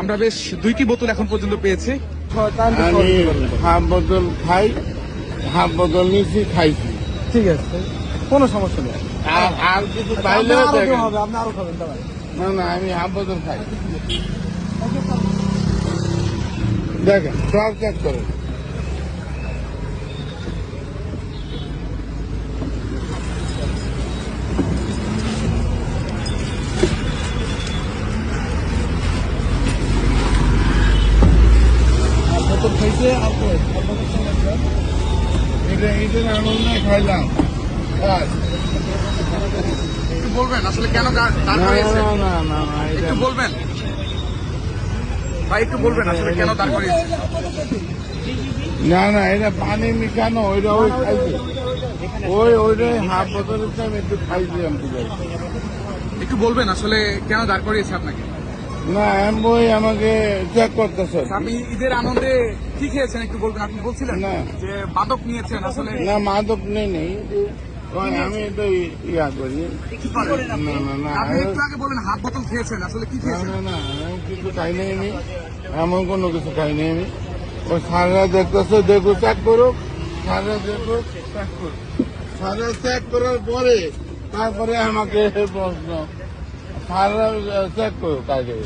আমরা বেশ 2টি বোতল এখন পর্যন্ত পেয়েছি। আমি হাফ বোতল খাই, হাফ বোতল নিচ্ছি খাইছি। ঠিক আছে, কোনো সমস্যা নেই। আর কিছু পাইলে আরো দেখেন। হবে, আপনি আরো খাবেন দাঁড়ান। না না, আমি হাফ বোতল খাই। দেখেন সব চেক করেন। বোতল খাইছে আর কই? আর বোতল খাইছে? এটা আনন্দ খাইলাম। একটু বলবেন আসলে কেন দাঁড় না করিয়েছে? না না না না, এটা একটু বলবেন ভাই, একটু বলবেন আসলে কেন দাঁড় করিয়েছে? না না, এটা পানি মিশানো, ওইটা ওই খাইছে। ওইটাই হাফ বোতলের টাইম একটু খাইছিলাম। একটু বলবেন আসলে কেন দাঁড় করিয়েছে আপনাকে? না এমবই আমাকে চেক করতেছে। আপনি ঈদের আনন্দে কি খেয়েছেন একটু বলবেন। আপনি বলছিলেন না। যে মাদক নিয়েছেন, আসলে না মাদক নেই। আমি তো ইয়া করি। কি করেন? না না না, আপনি একটু আগে বলেন হাফ বোতল খেয়েছেন, আসলে কি না খেয়েছেন? না না, এমন কিছু খাই নাই আমি। এমন কোনো কিছু খাই নাই আমি। ওই সারা দেখতেছে, দেখো চেক করুক, সারা দেখো চেক করুক, সারা চেক করার পরে তারপরে আমাকে প্রশ্ন। সারা চেক করুক আগে।